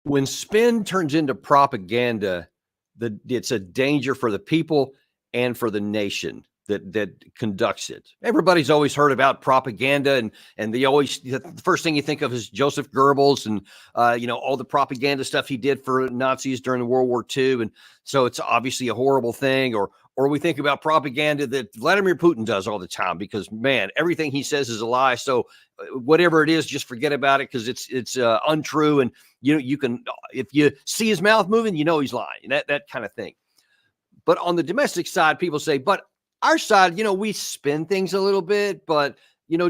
When spin turns into propaganda, it's a danger for the people and for the nation that conducts it. Everybody's always heard about propaganda, and the first thing you think of is Joseph Goebbels and all the propaganda stuff he did for Nazis during World War II, and so it's obviously a horrible thing. Or we think about propaganda that Vladimir Putin does all the time, because man, everything he says is a lie. So whatever it is, just forget about it, because it's untrue. And you can, if you see his mouth moving, he's lying. That kind of thing. But on the domestic side, people say, but our side, we spin things a little bit, but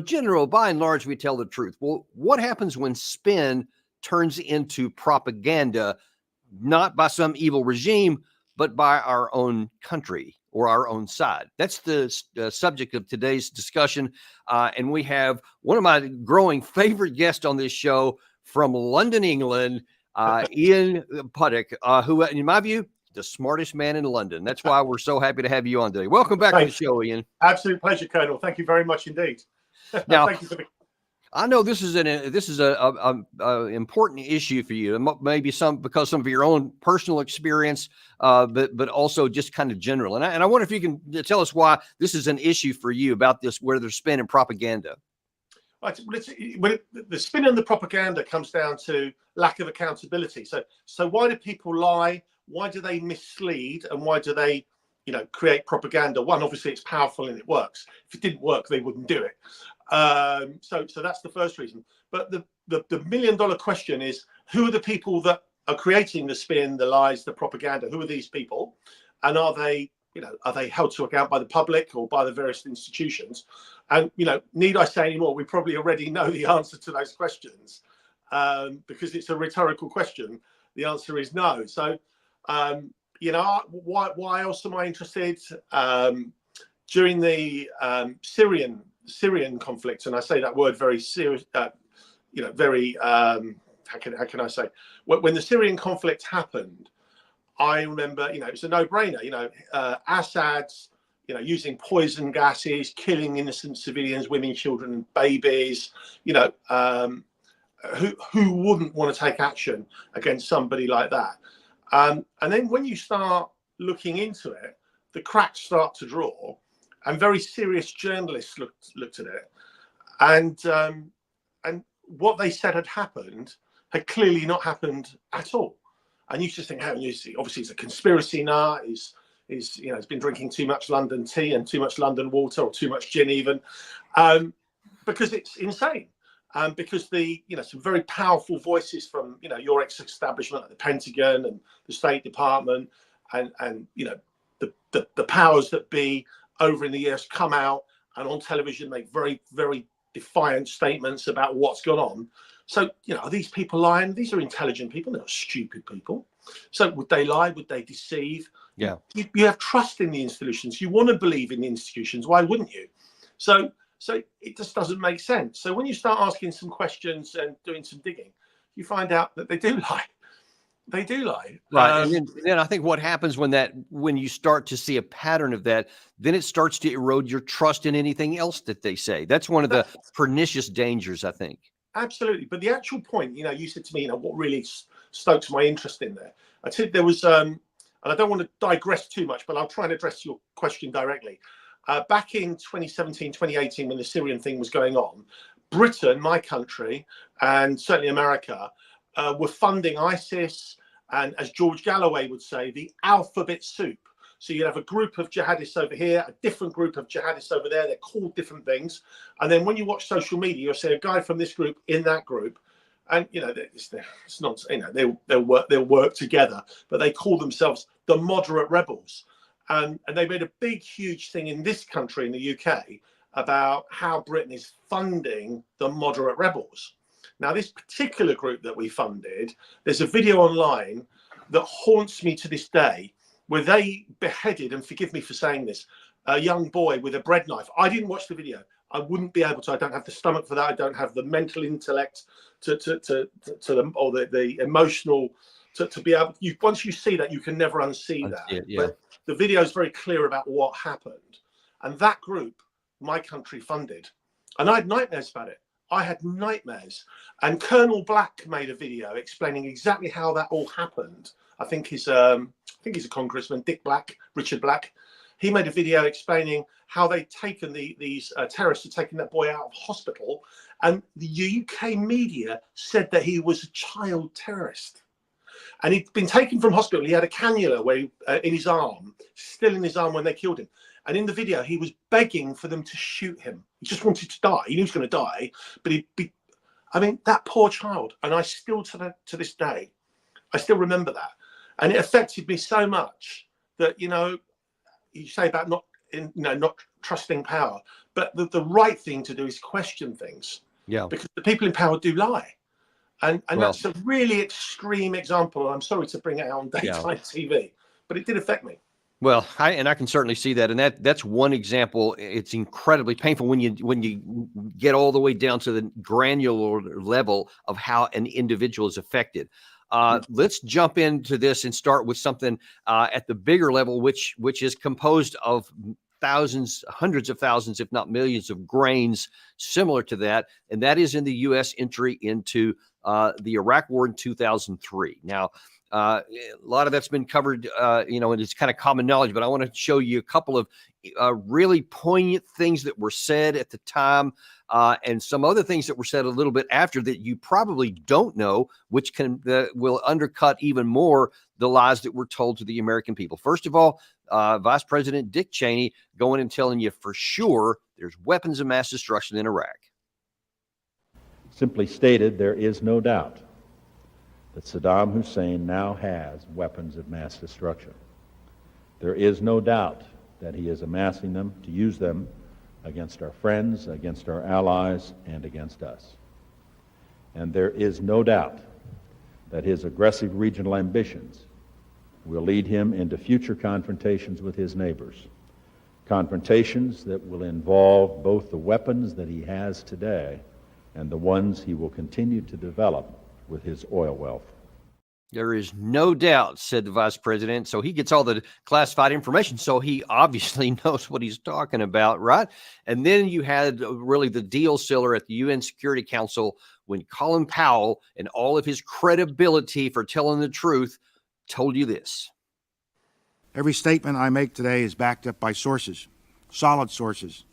general, by and large, we tell the truth. Well, what happens when spin turns into propaganda, not by some evil regime, but by our own country or our own side? That's the subject of today's discussion. And we have one of my growing favorite guests on this show from London, England, Ian Puddick, who, in my view, the smartest man in London. That's why we're so happy to have you on today. Welcome back to the show, Ian. Absolute pleasure, Colonel. Thank you very much indeed. Now, thank you for I know this is an important issue for you, maybe because some of your own personal experience, but also just kind of general. And I wonder if you can tell us why this is an issue for you, about this, where they're spinning propaganda. The spin and the propaganda comes down to lack of accountability. So why do people lie? Why do they mislead? And why do they, create propaganda? One, obviously, it's powerful and it works. If it didn't work, they wouldn't do it. So that's the first reason. But the million-dollar question is, who are the people that are creating the spin, the lies, the propaganda? Who are these people? And are they held to account by the public or by the various institutions? And, need I say any more? We probably already know the answer to those questions, because it's a rhetorical question. The answer is no. So, why else am I interested? During the Syrian conflict, and I say that word very serious, very, how can I say? When the Syrian conflict happened, I remember, it's a no-brainer, Assad's, using poison gases, killing innocent civilians, women, children, and babies, who wouldn't want to take action against somebody like that? And then when you start looking into it, the cracks start to draw, and very serious journalists looked at it, and what they said had happened had clearly not happened at all. And you just think, obviously it's a conspiracy now. He's been drinking too much London tea and too much London water, or too much gin even, because it's insane. Because some very powerful voices from your ex-establishment, like the Pentagon and the State Department, and the powers that be over in the US come out and on television make very, very defiant statements about what's gone on. So, are these people lying? These are intelligent people. They're not stupid people. So would they lie? Would they deceive? Yeah. You have trust in the institutions. You want to believe in the institutions. Why wouldn't you? So it just doesn't make sense. So when you start asking some questions and doing some digging, you find out that they do lie. They do lie. Right. And then I think what happens when you start to see a pattern of that, then it starts to erode your trust in anything else that they say. That's one of the pernicious dangers, I think. Absolutely. But the actual point, you said to me, what really stokes my interest in there. I think there was, and I don't want to digress too much, but I'll try and address your question directly. Back in 2017, 2018, when the Syrian thing was going on, Britain, my country, and certainly America, were funding ISIS, and as George Galloway would say, the alphabet soup. So you'd have a group of jihadists over here, a different group of jihadists over there. They're called different things. And then when you watch social media, you'll see a guy from this group in that group. And, it's not, they'll work together, but they call themselves the moderate rebels. And they made a big, huge thing in this country, in the UK, about how Britain is funding the moderate rebels. Now, this particular group that we funded, there's a video online that haunts me to this day, where they beheaded, and forgive me for saying this, a young boy with a bread knife. I didn't watch the video. I wouldn't be able to. I don't have the stomach for that. I don't have the mental intellect or the emotional to be able. Once you see that, you can never unsee that. Yeah. But the video is very clear about what happened, and that group, my country funded, and I had nightmares about it. I had nightmares. And Colonel Black made a video explaining exactly how that all happened. I think he's a congressman, Richard Black. He made a video explaining how they'd taken these terrorists had taken that boy out of hospital, and the UK media said that he was a child terrorist. And he'd been taken from hospital. He had a cannula in his arm, still in his arm when they killed him. And in the video, he was begging for them to shoot him. He just wanted to die. He knew he was going to die, but that poor child. And I still, to this day, I still remember that. And it affected me so much that, you say about not trusting power, but the right thing to do is question things. Yeah. Because the people in power do lie. And that's a really extreme example. I'm sorry to bring it out on daytime TV, but it did affect me. Well, I can certainly see that, and that's one example. It's incredibly painful when you get all the way down to the granular level of how an individual is affected. Let's jump into this and start with something at the bigger level, which is composed of thousands, hundreds of thousands, if not millions of grains similar to that, and that is in the U.S. entry into the Iraq War in 2003. Now, a lot of that's been covered, and it's kind of common knowledge, but I want to show you a couple of really poignant things that were said at the time, and some other things that were said a little bit after that you probably don't know, which will undercut even more the lies that were told to the American people. First of all, Vice President Dick Cheney going and telling you for sure there's weapons of mass destruction in Iraq. Simply stated, there is no doubt that Saddam Hussein now has weapons of mass destruction. There is no doubt that he is amassing them to use them against our friends, against our allies, and against us. And there is no doubt that his aggressive regional ambitions will lead him into future confrontations with his neighbors, confrontations that will involve both the weapons that he has today and the ones he will continue to develop with his oil wealth. There is no doubt, said the vice president. So he gets all the classified information. So he obviously knows what he's talking about, right? And then you had really the deal sealer at the UN Security Council when Colin Powell and all of his credibility for telling the truth told you this. Every statement I make today is backed up by sources, solid sources.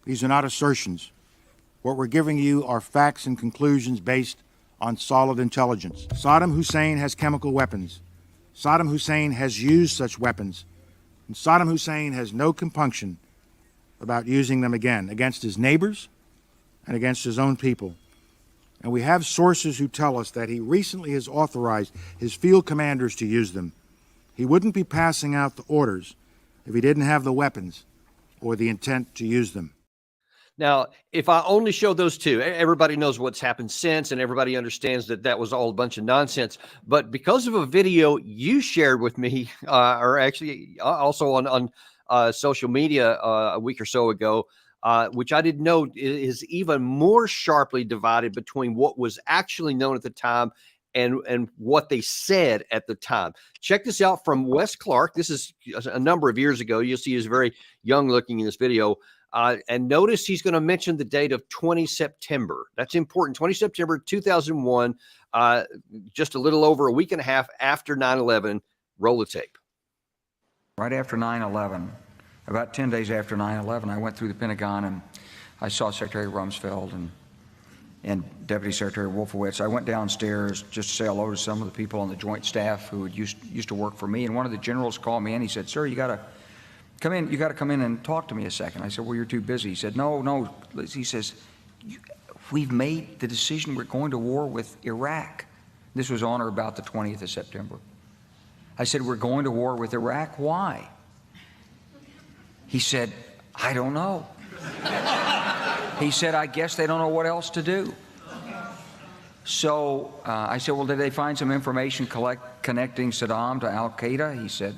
These are not assertions. What we're giving you are facts and conclusions based on solid intelligence. Saddam Hussein has chemical weapons. Saddam Hussein has used such weapons. And Saddam Hussein has no compunction about using them again against his neighbors and against his own people. And we have sources who tell us that he recently has authorized his field commanders to use them. He wouldn't be passing out the orders if he didn't have the weapons or the intent to use them. Now, if I only show those two, everybody knows what's happened since, and everybody understands that that was all a bunch of nonsense. But because of a video you shared with me, or actually also on social media a week or so ago, which I didn't know is even more sharply divided between what was actually known at the time and what they said at the time. Check this out from Wes Clark. This is a number of years ago. You'll see he's very young looking in this video. And notice he's going to mention the date of 20 September. That's important. 20 September 2001, just a little over a week and a half after 9/11. Roll the tape. Right after 9/11, about 10 days after 9/11, I went through the Pentagon and I saw Secretary Rumsfeld and Deputy Secretary Wolfowitz. I went downstairs just to say hello to some of the people on the Joint Staff who used to work for me. And one of the generals called me in. He said, "Sir, you got to come in. You got to come in and talk to me a second." I said, "Well, you're too busy." He said, No. He says, "We've made the decision. We're going to war with Iraq." This was on or about the 20th of September. I said, "We're going to war with Iraq. Why?" He said, "I don't know." He said, "I guess they don't know what else to do." So I said, "Well, did they find some information connecting Saddam to Al-Qaeda?" He said,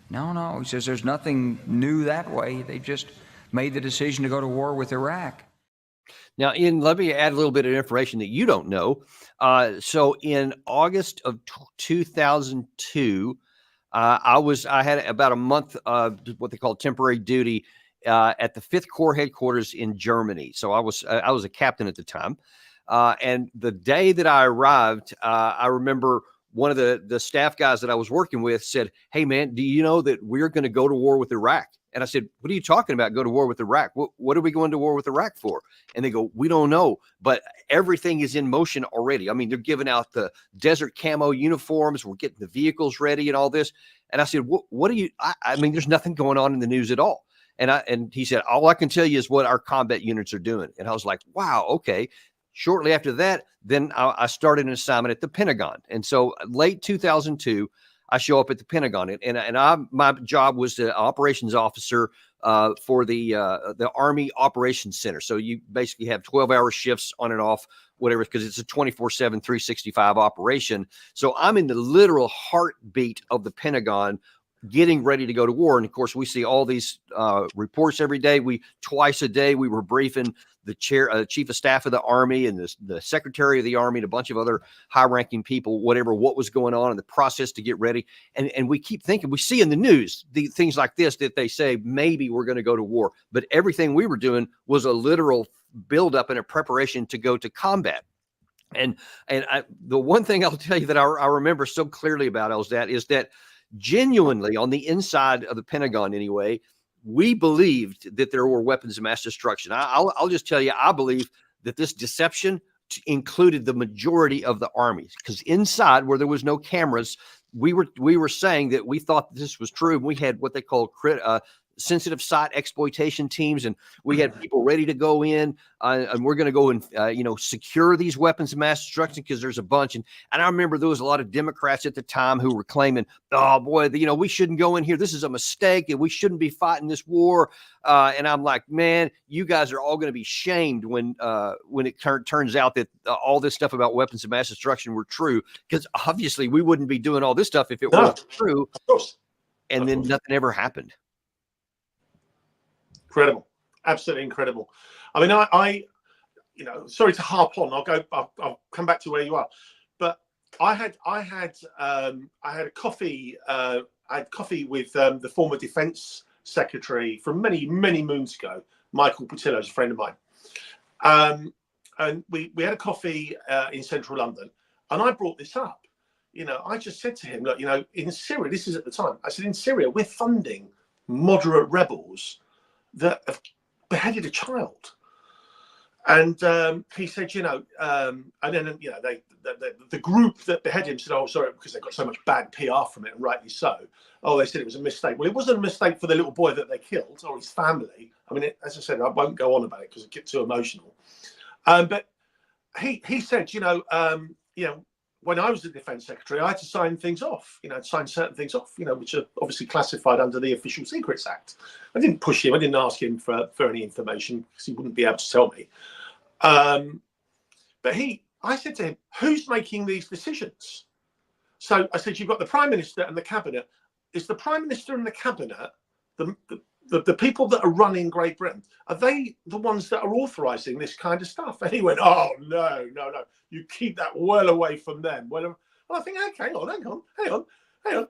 No. He says, "There's nothing new that way. They just made the decision to go to war with Iraq." Now, let me add a little bit of information that you don't know. So in August of 2002, I had about a month of what they call temporary duty at the 5th Corps headquarters in Germany. So I was a captain at the time. And the day that I arrived, I remember one of the staff guys that I was working with said, "Hey, man, do you know that we're going to go to war with Iraq?" And I said, "What are you talking about? Go to war with Iraq? What are we going to war with Iraq for?" And they go, "We don't know, but everything is in motion already. I mean, they're giving out the desert camo uniforms. We're getting the vehicles ready and all this." And I said, "What do you? I mean, there's nothing going on in the news at all." And he said, "All I can tell you is what our combat units are doing." And I was like, "Wow, okay." Shortly after that, then I started an assignment at the Pentagon. And so late 2002, I show up at the Pentagon, and my job was the operations officer for the Army Operations Center. So you basically have 12-hour shifts on and off, whatever, because it's a 24/7, 365 operation. So I'm in the literal heartbeat of the Pentagon, getting ready to go to war. And of course, we see all these reports every day. Twice a day, we were briefing the chief of staff of the Army and the secretary of the Army and a bunch of other high-ranking people, what was going on in the process to get ready. And we keep thinking, we see in the news things like this, that they say maybe we're going to go to war, but everything we were doing was a literal buildup and a preparation to go to combat. And the one thing I'll tell you that I remember so clearly about is that genuinely on the inside of the Pentagon anyway, we believed that there were weapons of mass destruction. I'll just tell you, I believe that this deception included the majority of the armies, because inside, where there was no cameras, we were saying that we thought this was true. We had what they call sensitive site exploitation teams, and we had people ready to go in, and we're going to go and secure these weapons of mass destruction, because there's a bunch. And I remember there was a lot of Democrats at the time who were claiming, "Oh boy, we shouldn't go in here. This is a mistake, and we shouldn't be fighting this war." And I'm like, man, you guys are all going to be shamed when it turns out that all this stuff about weapons of mass destruction were true, because obviously we wouldn't be doing all this stuff if it wasn't true. Of course. And then nothing ever happened. Incredible, absolutely incredible. I mean, I sorry to harp on. I'll come back to where you are, but I had a coffee. I had coffee with the former Defence Secretary from many moons ago, Michael Puddick, is a friend of mine, and we had a coffee in central London, and I brought this up. I just said to him, look, in Syria, this is at the time. I said, in Syria, we're funding moderate rebels that have beheaded a child. And he said, and then the group that beheaded him said, "Oh, sorry, because they got so much bad PR from it, and rightly so. Oh, they said it was a mistake." Well, it wasn't a mistake for the little boy that they killed or his family. I mean, as I said, I won't go on about it because it gets too emotional. But he said, when I was the Defence Secretary, I had to sign things off, sign certain things off, which are obviously classified under the Official Secrets Act. I didn't push him. I didn't ask him for any information because he wouldn't be able to tell me. But I said to him, "Who's making these decisions?" So I said, "You've got the Prime Minister and the Cabinet. Is the Prime Minister and the Cabinet the people that are running Great Britain? Are they the ones that are authorising this kind of stuff?" And he went, "Oh, no. You keep that well away from them." Well, I think, okay, hang on.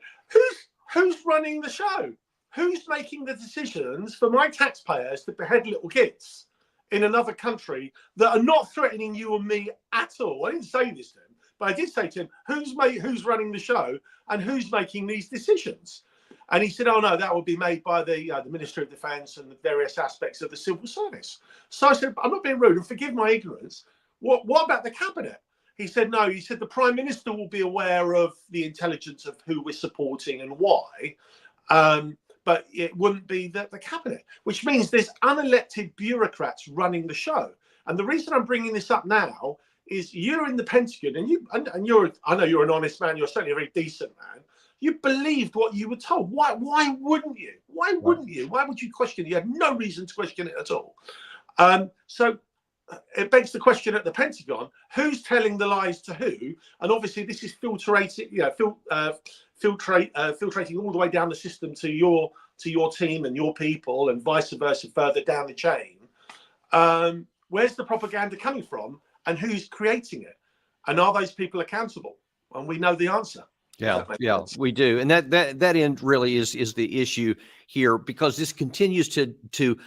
Who's running the show? Who's making the decisions for my taxpayers to behead little kids in another country that are not threatening you and me at all? I didn't say this to him, but I did say to him, who's running the show and who's making these decisions? And he said, "Oh, no, that will be made by the Ministry of Defence and the various aspects of the civil service." So I said, "I'm not being rude, and forgive my ignorance. What about the Cabinet?" He said, "No, he said the Prime Minister will be aware of the intelligence of who we're supporting and why, but it wouldn't be the Cabinet," which means there's unelected bureaucrats running the show. And the reason I'm bringing this up now is you're in the Pentagon, and I know you're an honest man. You're certainly a very decent man. You believed what you were told. Why wouldn't you? Why wouldn't you? Why would you question it? You had no reason to question it at all. So it begs the question at the Pentagon: who's telling the lies to who? And obviously, this is filtrating all the way down the system to your team and your people, and vice versa, further down the chain. Where's the propaganda coming from, and who's creating it? And are those people accountable? And we know the answer. Yeah, yeah, we do, and that end really is the issue here, because this continues to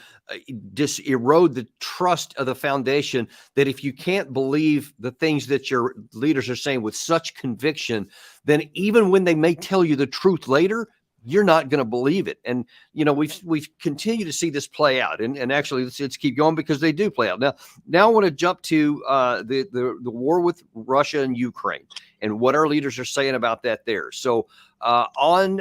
just erode the trust of the foundation. That if you can't believe the things that your leaders are saying with such conviction, then even when they may tell you the truth later, you're not going to believe it. And we've continued to see this play out, and actually let's keep going, because they do play out. Now I want to jump to the war with Russia and Ukraine, and what our leaders are saying about that there. So on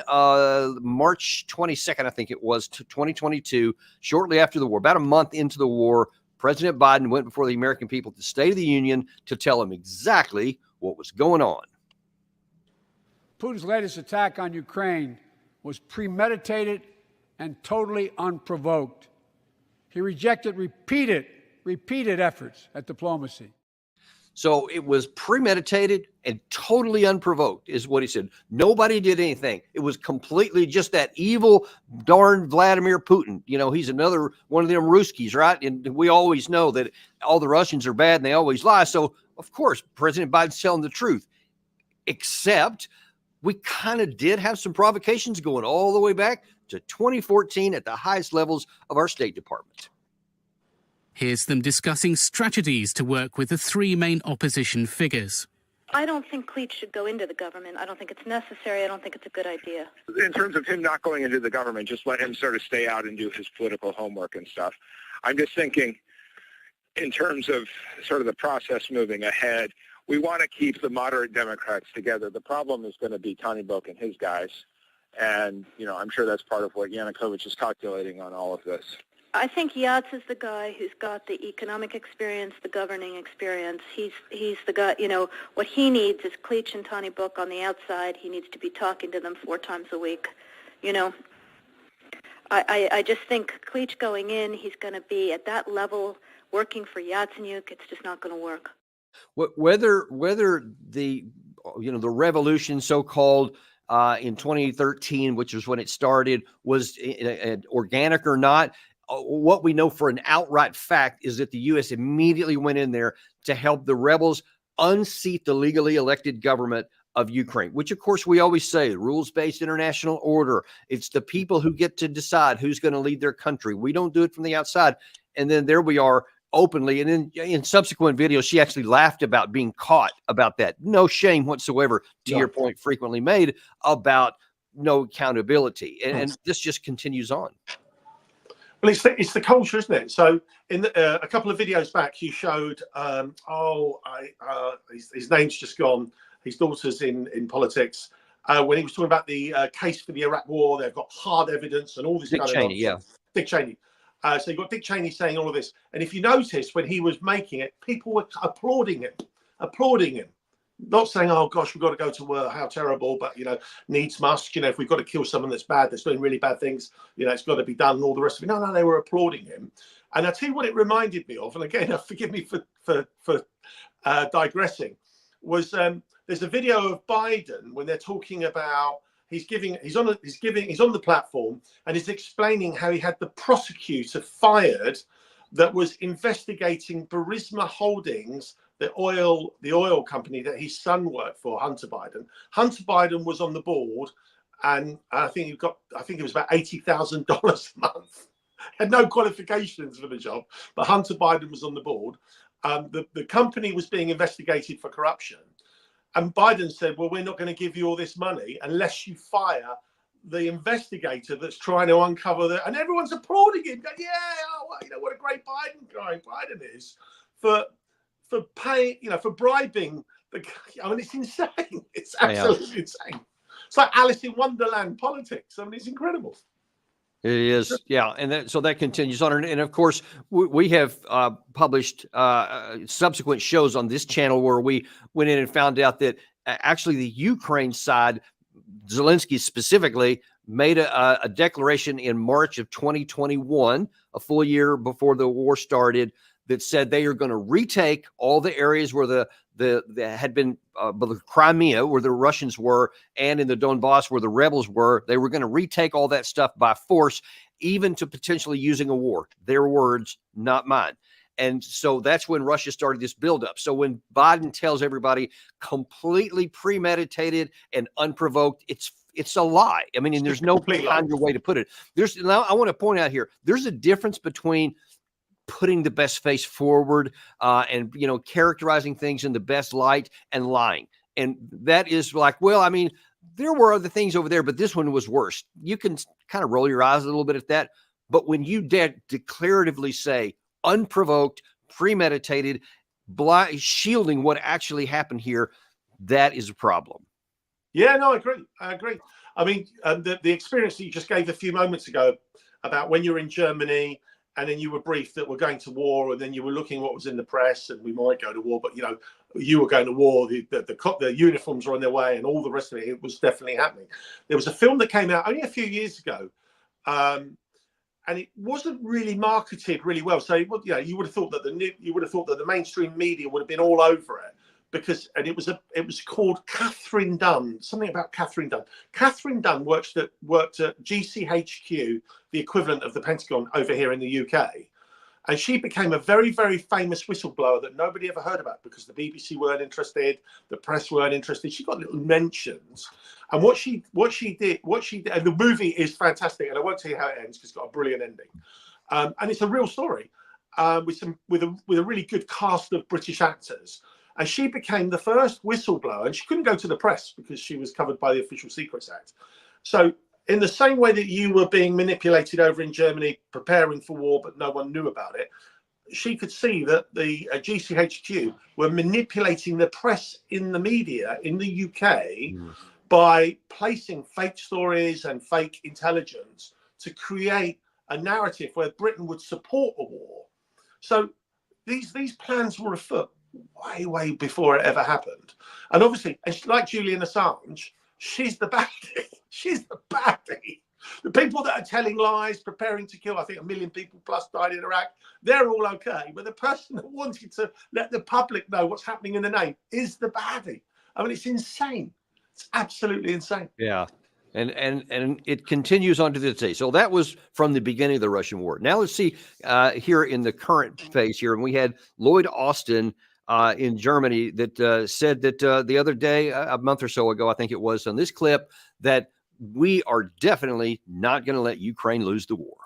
March 22nd, I think it was, 2022, shortly after the war, about a month into the war, President Biden went before the American people at the State of the Union to tell them exactly what was going on. Putin's latest attack on Ukraine was premeditated and totally unprovoked. He rejected repeated efforts at diplomacy. So it was premeditated and totally unprovoked, is what he said. Nobody did anything. It was completely just that evil, darn Vladimir Putin. He's another one of them Ruskies, right? And we always know that all the Russians are bad and they always lie. So, of course, President Biden's telling the truth, except we kind of did have some provocations going all the way back to 2014 at the highest levels of our State Department. Here's them discussing strategies to work with the three main opposition figures. I don't think Cleach should go into the government. I don't think it's necessary. I don't think it's a good idea. In terms of him not going into the government, just let him sort of stay out and do his political homework and stuff. I'm just thinking in terms of sort of the process moving ahead, we want to keep the moderate Democrats together. The problem is going to be Tony Boak and his guys. And, I'm sure that's part of what Yanukovych is calculating on all of this. I think Yats is the guy who's got the economic experience, the governing experience. He's the guy, what he needs is Cleach and Tony Book on the outside. He needs to be talking to them 4 times a week. I just think Cleach going in, he's going to be at that level working for Yatsenyuk. It's just not going to work. Whether the revolution, so-called, in 2013, which was when it started, was organic or not, what we know for an outright fact is that the U.S. immediately went in there to help the rebels unseat the legally elected government of Ukraine, which, of course, we always say, rules-based international order. It's the people who get to decide who's going to lead their country. We don't do it from the outside. And then there we are openly. And then in subsequent videos, she actually laughed about being caught about that. No shame whatsoever, to your point frequently made about no accountability. And this just continues on. Well, it's the culture, isn't it? So in a couple of videos back, you showed, his name's just gone. His daughter's in politics. When he was talking about the case for the Iraq War, they've got hard evidence and all this Dick kind Cheney, of nonsense. Dick Cheney. So you've got Dick Cheney saying all of this. And if you notice, when he was making it, people were applauding him. Not saying, oh, gosh, we've got to go to war, how terrible, but, needs must. If we've got to kill someone that's bad, that's doing really bad things, it's got to be done and all the rest of it. No, they were applauding him. And I'll tell you what it reminded me of, and again, forgive me for digressing, was there's a video of Biden when they're talking about he's on the platform and he's explaining how he had the prosecutor fired that was investigating Burisma Holdings, the oil company that his son worked for, Hunter Biden. Hunter Biden was on the board, and I think it was about $80,000 a month. Had no qualifications for the job, but Hunter Biden was on the board. The company was being investigated for corruption, and Biden said, "Well, we're not going to give you all this money unless you fire the investigator that's trying to uncover the." And everyone's applauding him. Going, yeah, what a great Biden is for paying, for bribing the. It's insane. It's absolutely insane. It's like Alice in Wonderland politics. It's incredible. It is, yeah, and so that continues on, and of course we have published subsequent shows on this channel where we went in and found out that actually the Ukraine side, Zelensky specifically, made a declaration in March of 2021, a full year before the war started, that said they are going to retake all the areas where the had been Crimea, where the Russians were, and in the Donbass where the rebels were. They were going to retake all that stuff by force, even to potentially using a war. Their words, not mine. And so that's when Russia started this buildup. So when Biden tells everybody completely premeditated and unprovoked, it's a lie. I mean, and there's no kinder way to put it. Now I want to point out here, there's a difference between putting the best face forward and, characterizing things in the best light and lying. And that is like, well, I mean, there were other things over there, but this one was worse. You can kind of roll your eyes a little bit at that. But when you declaratively say unprovoked, premeditated, shielding what actually happened here, that is a problem. Yeah, no, I agree. I mean, the experience that you just gave a few moments ago about when you're in Germany and then you were briefed that we're going to war, and then you were looking what was in the press and we might go to war, but you were going to war, the uniforms were on their way and all the rest of it. It was definitely happening. There was a film that came out only a few years ago, and it wasn't really marketed really well. So you would have thought that the mainstream media would have been all over it, because it was called Catherine Dunn. Something about Catherine Dunn. Catherine Dunn worked at GCHQ, the equivalent of the Pentagon over here in the UK, and she became a very, very famous whistleblower that nobody ever heard about because the BBC weren't interested, the press weren't interested. She got little mentions. And what she did, and the movie is fantastic, and I won't tell you how it ends because it's got a brilliant ending, and it's a real story with a really good cast of British actors. And she became the first whistleblower, and she couldn't go to the press because she was covered by the Official Secrets Act. So in the same way that you were being manipulated over in Germany, preparing for war, but no one knew about it, she could see that the GCHQ were manipulating the press in the media in the UK by placing fake stories and fake intelligence to create a narrative where Britain would support a war. So these plans were afoot way before it ever happened. And obviously, like Julian Assange, she's the baddie. She's the baddie. The people that are telling lies, preparing to kill, I think 1 million people plus died in Iraq, they're all okay. But the person that wanted to let the public know what's happening in the name is the baddie. I mean, it's insane. It's absolutely insane. Yeah. And it continues on to this day. So that was from the beginning of the Russian war. Now let's see here in the current phase here. And we had Lloyd Austin in Germany that said that the other day, a month or so ago, I think it was, on this clip, that we are definitely not going to let Ukraine lose the war.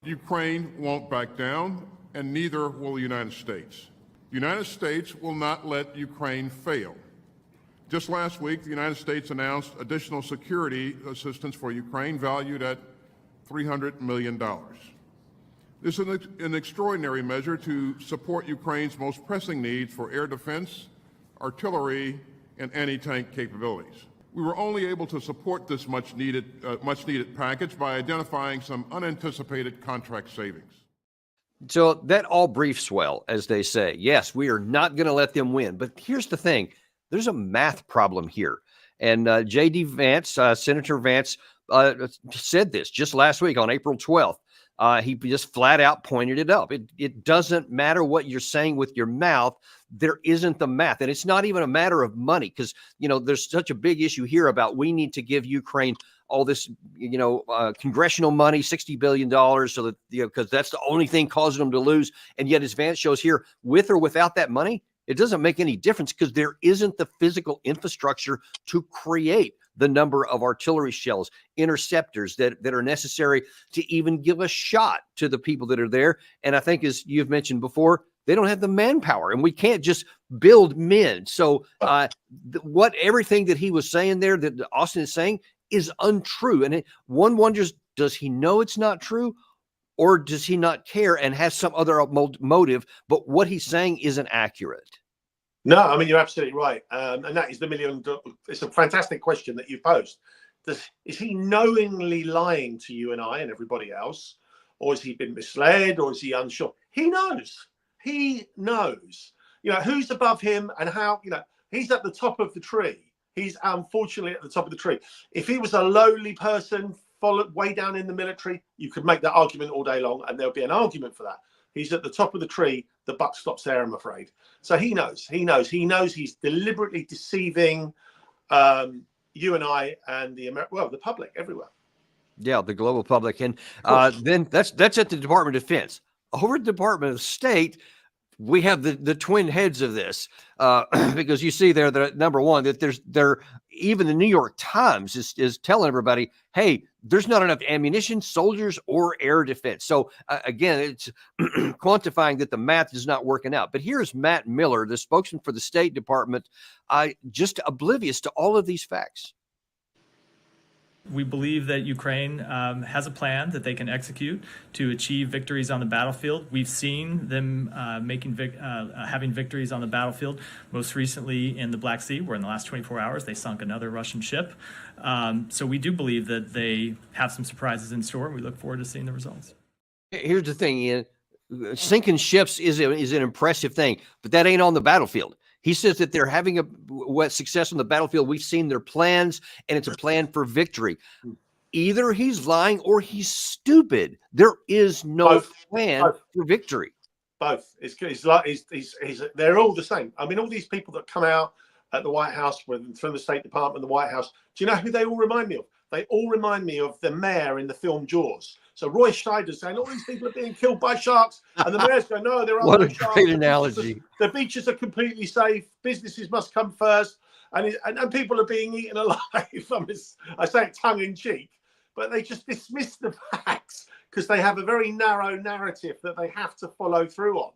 Ukraine won't back down, and neither will the United States. The United States will not let Ukraine fail. Just last week, the United States announced additional security assistance for Ukraine valued at $300 million. This is an extraordinary measure to support Ukraine's most pressing needs for air defense, artillery, and anti-tank capabilities. We were only able to support this much needed package by identifying some unanticipated contract savings. So that all briefs well, as they say. Yes, we are not going to let them win. But here's the thing. There's a math problem here. And J.D. Vance, Senator Vance, said this just last week on April 12th. He just flat out pointed it up. It doesn't matter what you're saying with your mouth. There isn't the math. And it's not even a matter of money because, there's such a big issue here about we need to give Ukraine all this, congressional money, $60 billion, so that, because that's the only thing causing them to lose. And yet, as Vance shows here, with or without that money, it doesn't make any difference because there isn't the physical infrastructure to create the number of artillery shells, interceptors that are necessary to even give a shot to the people that are there. And I think, as you've mentioned before, they don't have the manpower, and we can't just build men. So everything that he was saying there, that Austin is saying, is untrue. And one wonders, does he know it's not true? Or does he not care and has some other motive, but what he's saying isn't accurate? No, I mean, you're absolutely right. And that is the million. It's a fantastic question that you posed. Is he knowingly lying to you and I and everybody else? Or has he been misled? Or is he unsure? He knows. He knows. Who's above him and how, he's at the top of the tree. He's unfortunately at the top of the tree. If he was a lowly person, followed way down in the military, you could make that argument all day long and there'll be an argument for that. He's at the top of the tree. The buck stops there, I'm afraid. So he knows he's deliberately deceiving you and I and the public everywhere. Yeah, the global public. And then that's at the Department of Defense. over at the Department of State, we have the twin heads of this, because you see there that number one, that even the New York Times is telling everybody, hey, there's not enough ammunition, soldiers, or air defense. So again, it's quantifying that the math is not working out. But here's Matt Miller, the spokesman for the State Department, just oblivious to all of these facts. We believe that Ukraine has a plan that they can execute to achieve victories on the battlefield. We've seen them having victories on the battlefield, most recently in the Black Sea, where in the last 24 hours they sunk another Russian ship. So we do believe that they have some surprises in store. We look forward to seeing the results. Here's the thing, Ian. Sinking ships is an impressive thing, but that ain't on the battlefield. He says that they're having a success on the battlefield. We've seen their plans, and it's a plan for victory. Either he's lying or he's stupid. There is no plan for victory. Both. They're all the same. I mean, all these people that come out at the White House from the State Department, the White House, do you know who they all remind me of? They all remind me of the mayor in the film Jaws. So Roy Scheider's saying all these people are being killed by sharks, and the mayor's going, no, there are what no a sharks. Great analogy. The beaches are completely safe. Businesses must come first, and people are being eaten alive. I say it tongue in cheek, but they just dismiss the facts because they have a very narrow narrative that they have to follow through on,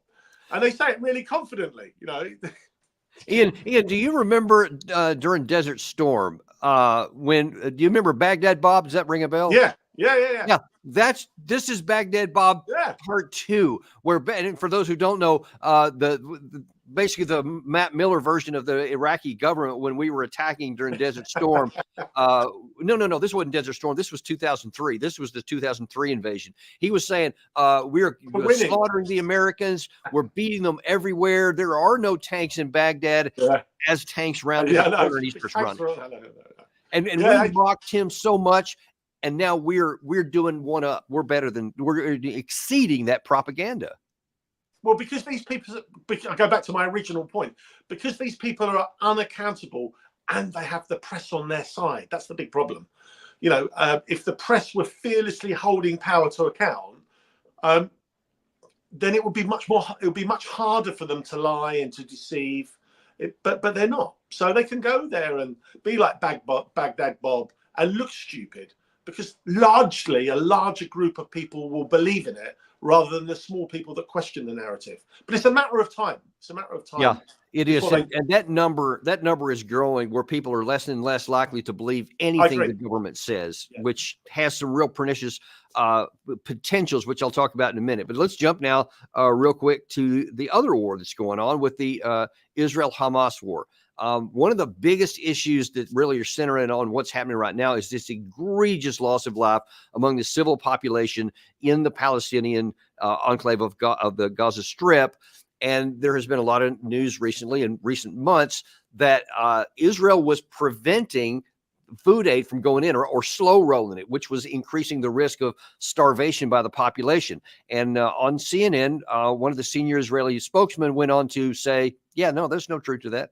and they say it really confidently. You know. Ian, do you remember during Desert Storm when? Do you remember Baghdad Bob? Does that ring a bell? Yeah. This is Baghdad Bob Part 2, where, and for those who don't know, basically the Matt Miller version of the Iraqi government when we were attacking during Desert Storm. No, this wasn't Desert Storm. This was 2003. This was the 2003 invasion. He was saying we're slaughtering the Americans. We're beating them everywhere. There are no tanks in Baghdad as tanks rounded the corner and Easter's running. And we mocked him so much. And now we're doing one up. We're exceeding that propaganda. Well, because these people, I go back to my original point, because these people are unaccountable and they have the press on their side. That's the big problem. You know, if the press were fearlessly holding power to account, then it would be much harder for them to lie and to deceive. But they're not. So they can go there and be like Baghdad Bob and look stupid, because largely a larger group of people will believe in it rather than the small people that question the narrative. But it's a matter of time. Yeah, it is. And that number is growing, where people are less and less likely to believe anything the government says, which has some real pernicious potentials, which I'll talk about in a minute. But let's jump now real quick to the other war that's going on with the Israel-Hamas war. One of the biggest issues that really are centering on what's happening right now is this egregious loss of life among the civil population in the Palestinian enclave of the Gaza Strip. And there has been a lot of news recently, in recent months, that Israel was preventing food aid from going in, or slow rolling it, which was increasing the risk of starvation by the population. And on CNN, one of the senior Israeli spokesmen went on to say, yeah, no, there's no truth to that.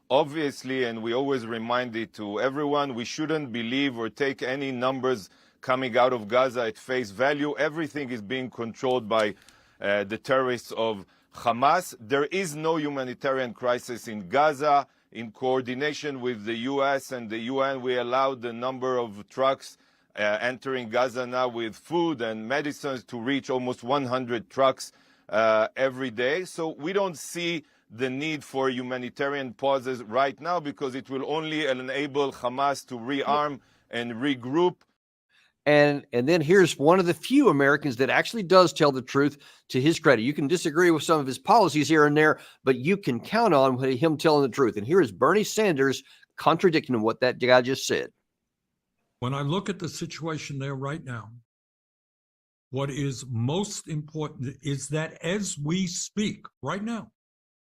Obviously, and we always remind it to everyone, we shouldn't believe or take any numbers coming out of Gaza at face value. Everything is being controlled by the terrorists of Hamas. There is no humanitarian crisis in Gaza. In coordination with the U.S. and the UN, we allowed the number of trucks entering Gaza now with food and medicines to reach almost 100 trucks every day. So we don't see the need for humanitarian pauses right now, because it will only enable Hamas to rearm and regroup. And then here's one of the few Americans that actually does tell the truth, to his credit. You can disagree with some of his policies here and there, but you can count on him telling the truth. And here is Bernie Sanders contradicting what that guy just said. When I look at the situation there right now, what is most important is that as we speak right now,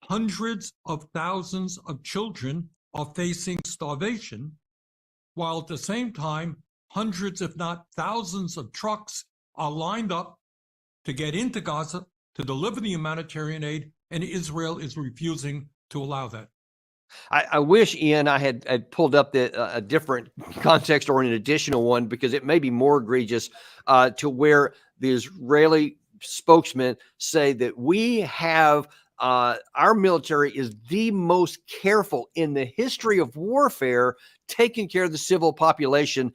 hundreds of thousands of children are facing starvation, while at the same time, hundreds, if not thousands of trucks are lined up to get into Gaza to deliver the humanitarian aid, and Israel is refusing to allow that. I wish, Ian, I had pulled up a different context or an additional one, because it may be more egregious to where the Israeli spokesmen say that we have our military is the most careful in the history of warfare, taking care of the civil population,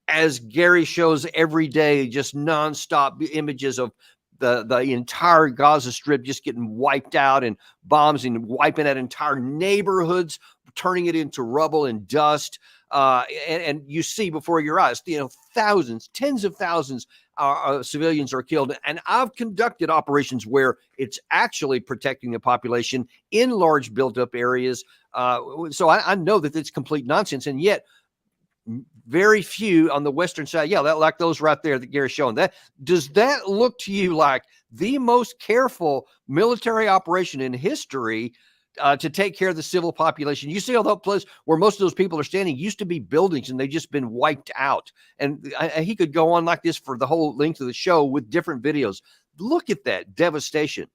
as Gary shows every day, just nonstop images of the entire Gaza Strip just getting wiped out, and bombs and wiping out entire neighborhoods, turning it into rubble and dust. And you see before your eyes, thousands, tens of thousands civilians are killed. And I've conducted operations where it's actually protecting the population in large built-up areas. So I know that it's complete nonsense, and yet very few on the Western side. Yeah, that, like those right there that Gary's showing. That does that look to you like the most careful military operation in history to take care of the civil population? You see all that place where most of those people are standing used to be buildings, and they've just been wiped out. And he could go on like this for the whole length of the show with different videos. Look at that devastation.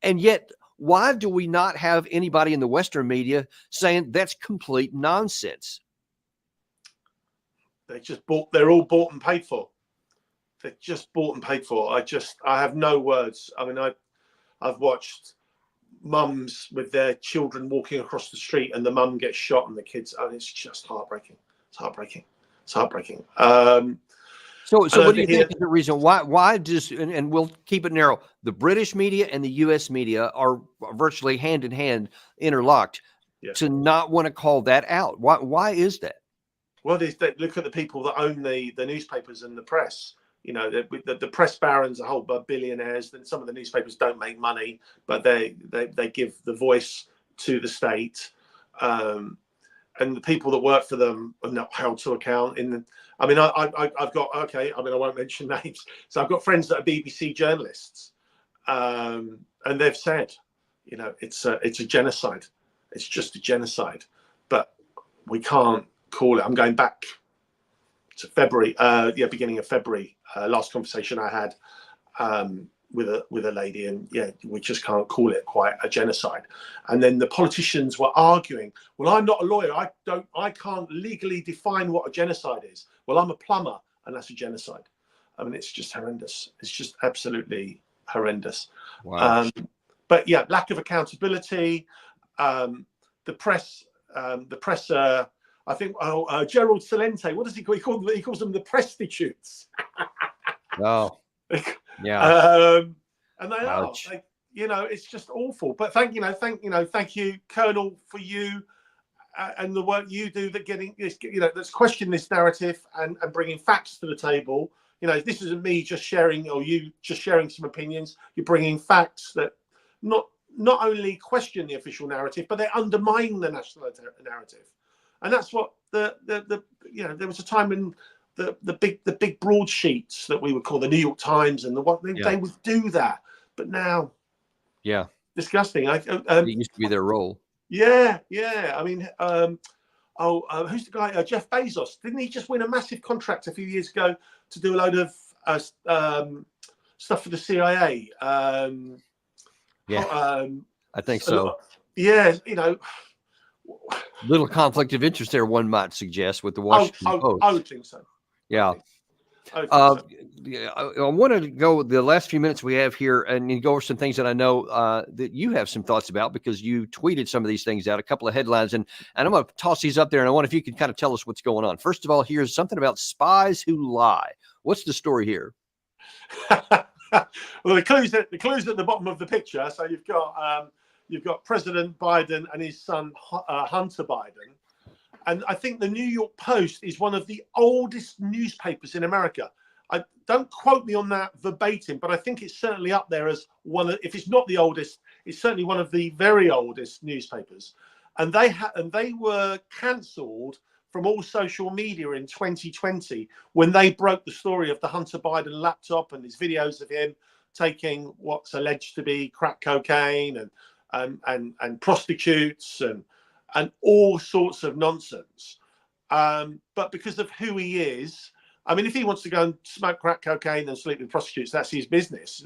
And yet, why do we not have anybody in the Western media saying that's complete nonsense? They're all bought and paid for. They're just bought and paid for. I have no words. I mean, I've watched mums with their children walking across the street, and the mum gets shot and the kids, and it's just heartbreaking. It's heartbreaking. It's heartbreaking. So what do you think is the reason why does, and we'll keep it narrow, the British media and the US media are virtually hand in hand interlocked to not want to call that out? Why is that? Well, they look at the people that own the newspapers and the press. The press barons are whole billionaires. Then some of the newspapers don't make money, but they give the voice to the state, and the people that work for them are not held to account. I've got I won't mention names. So I've got friends that are BBC journalists, and they've said, it's a genocide. It's just a genocide, but we can't call it. I'm going back to February, beginning of February, last conversation I had with a lady, and we just can't call it quite a genocide. And then the politicians were arguing, well, I'm not a lawyer, I can't legally define what a genocide is. Well, I'm a plumber, and that's a genocide. I mean, it's just horrendous. It's just absolutely horrendous. Wow. But yeah, lack of accountability. The press. I think Gerald Celente. What does he call? He calls them the prostitutes. Oh, yeah. And they are. It's just awful. But thank you, Colonel, for you and the work you do that that's questioning this narrative and bringing facts to the table. This isn't me just sharing, or you just sharing some opinions. You're bringing facts that not only question the official narrative, but they undermine the national narrative. And that's what there was a time when the big broadsheets that we would call the New York Times and they would do that, but now, disgusting. It used to be their role. Yeah. I mean, who's the guy? Jeff Bezos. Didn't he just win a massive contract a few years ago to do a load of stuff for the CIA? I think so. Yeah, little conflict of interest there, one might suggest, with the Washington Post. I would think so. Yeah. I wanted to go the last few minutes we have here and go over some things that I know that you have some thoughts about, because you tweeted some of these things out, a couple of headlines, and I'm going to toss these up there, and I wonder if you can kind of tell us what's going on. First of all, here's something about spies who lie. What's the story here? Well, the clues at the bottom of the picture. So you've got President Biden and his son Hunter Biden. And I think the New York Post is one of the oldest newspapers in America. Don't quote me on that verbatim, but I think it's certainly up there as one of, if it's not the oldest, it's certainly one of the very oldest newspapers. And they were cancelled from all social media in 2020 when they broke the story of the Hunter Biden laptop and his videos of him taking what's alleged to be crack cocaine and prostitutes and all sorts of nonsense. But because of who he is, I mean, if he wants to go and smoke crack cocaine and sleep with prostitutes, that's his business.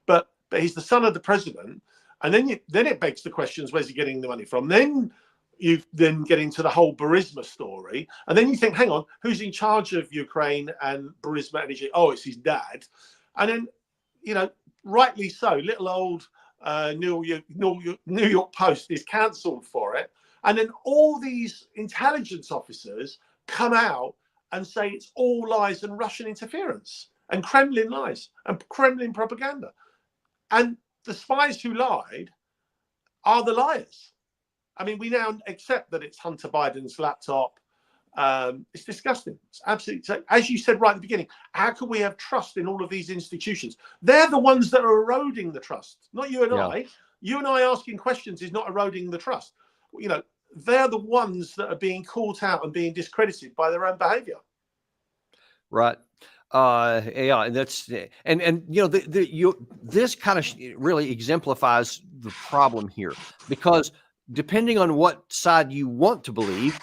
But he's the son of the president. And then it begs the questions, where's he getting the money from? Then you get into the whole Burisma story. And then you think, hang on, who's in charge of Ukraine and Burisma Energy? Oh, it's his dad. And then, rightly so. Little old New York Post is cancelled for it. And then all these intelligence officers come out and say it's all lies and Russian interference and Kremlin lies and Kremlin propaganda. And the spies who lied are the liars. I mean, we now accept that it's Hunter Biden's laptop. It's disgusting. It's absolutely, as you said right at the beginning, how can we have trust in all of these institutions? They're the ones that are eroding the trust, not you and I. You and I asking questions is not eroding the trust. You know, they're the ones that are being caught out and being discredited by their own behavior. Right. Yeah, and that's and you know this kind of really exemplifies the problem here, because depending on what side you want to believe,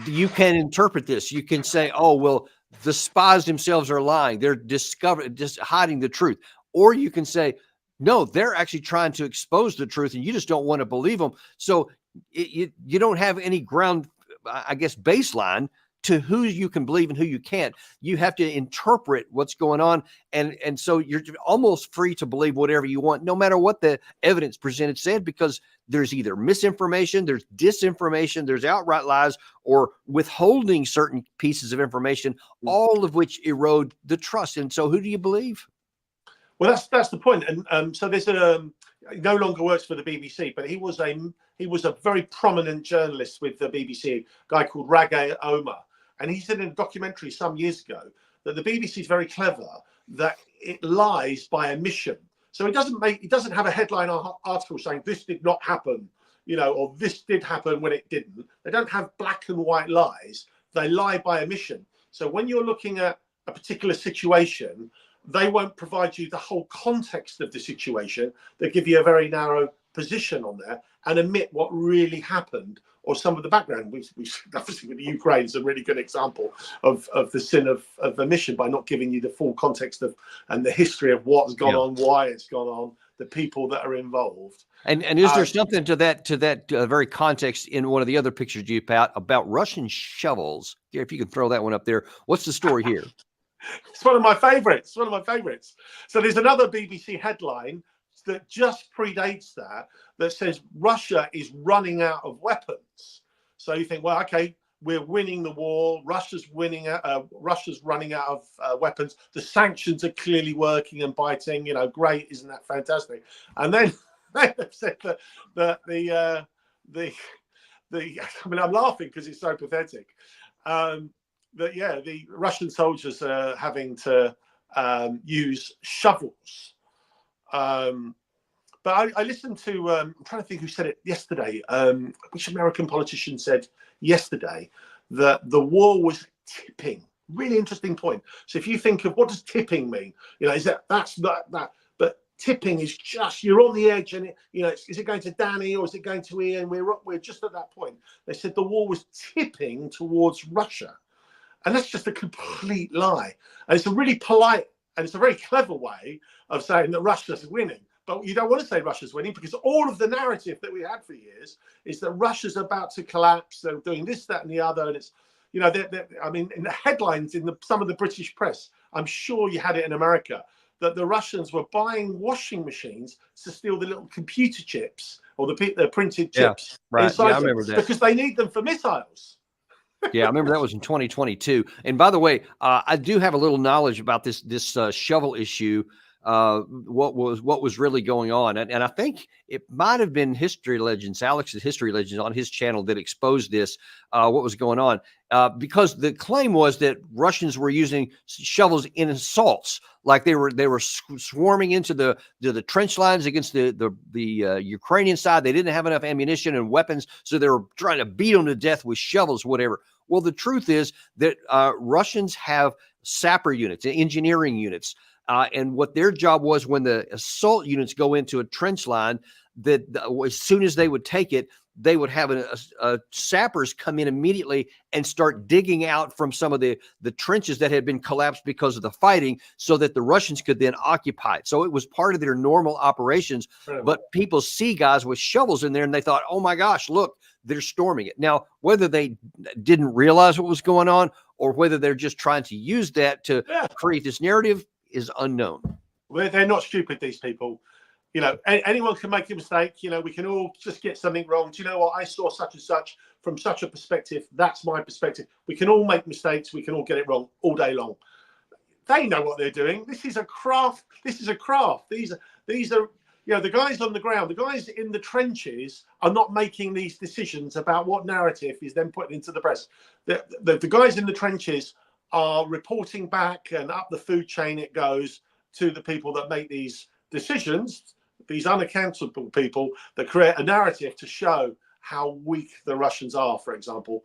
you can interpret this. You can say, oh, well, the spies themselves are lying. They're just hiding the truth. Or you can say, no, they're actually trying to expose the truth and you just don't want to believe them. So you don't have any ground, I guess, baseline to who you can believe and who you can't. You have to interpret what's going on. And so you're almost free to believe whatever you want, no matter what the evidence presented said, because there's either misinformation, there's disinformation, there's outright lies, or withholding certain pieces of information, all of which erode the trust. And so who do you believe? Well, that's the point. And so there's he no longer works for the BBC, but he was a very prominent journalist with the BBC, a guy called Ragay Omar. And he said in a documentary some years ago that the BBC is very clever, that it lies by omission. So it doesn't have a headline article saying this did not happen, you know, or this did happen when it didn't. They don't have black and white lies. They lie by omission. So when you're looking at a particular situation, they won't provide you the whole context of the situation. They give you a very narrow position on there and omit what really happened or some of the background. We obviously with the Ukraine is a really good example of the sin of omission, by not giving you the full context of and the history of what's gone on, why it's gone on, the people that are involved. And is there something to that very context in one of the other pictures you put out about Russian shovels? If you can throw that one up there. What's the story here? It's one of my favorites. So there's another BBC headline that just predates that says Russia is running out of weapons. So you think, well, okay, we're winning the war. Russia's running out of weapons. The sanctions are clearly working and biting. You know, great, isn't that fantastic? And then they've said that I mean, I'm laughing because it's so pathetic. The Russian soldiers are having to use shovels. But I listened to, I'm trying to think who said it yesterday, which American politician said yesterday that the war was tipping. Really interesting point. So if you think of what does tipping mean, you know, that's that, but tipping is just, you're on the edge and, is it going to Danny or is it going to Ian? We're just at that point. They said the war was tipping towards Russia. And that's just a complete lie. And it's a really polite and it's a very clever way of saying that Russia's winning. But you don't want to say Russia's winning because all of the narrative that we had for years is that Russia's about to collapse. They're doing this, that, and the other. And it's, I mean, in the headlines in some of the British press, I'm sure you had it in America, that the Russians were buying washing machines to steal the little computer chips or the printed chips inside I remember that. because they need them for missiles. Yeah, I remember that was in 2022. And by the way, I do have a little knowledge about this shovel issue. What was really going on, and I think it might have been Alex's History Legends on his channel that exposed this. What was going on? Because the claim was that Russians were using shovels in assaults, like they were swarming into the trench lines against the Ukrainian side. They didn't have enough ammunition and weapons, so they were trying to beat them to death with shovels, whatever. Well, the truth is that Russians have sapper units, engineering units. And what their job was when the assault units go into a trench line, that as soon as they would take it, they would have sappers come in immediately and start digging out from some of the trenches that had been collapsed because of the fighting so that the Russians could then occupy it. So it was part of their normal operations. But people see guys with shovels in there and they thought, oh my gosh, look, they're storming it. Now, whether they didn't realize what was going on or whether they're just trying to use that to create this narrative is unknown. They're not stupid, these people. You know, anyone can make a mistake. You know, we can all just get something wrong. Do you know what? I saw such and such from such a perspective. That's my perspective. We can all make mistakes. We can all get it wrong all day long. They know what they're doing. This is a craft. This is a craft. These are, you know, the guys on the ground, the guys in the trenches are not making these decisions about what narrative is then put into the press. The guys in the trenches are reporting back, and up the food chain it goes to the people that make these decisions, these unaccountable people that create a narrative to show how weak the Russians are, for example.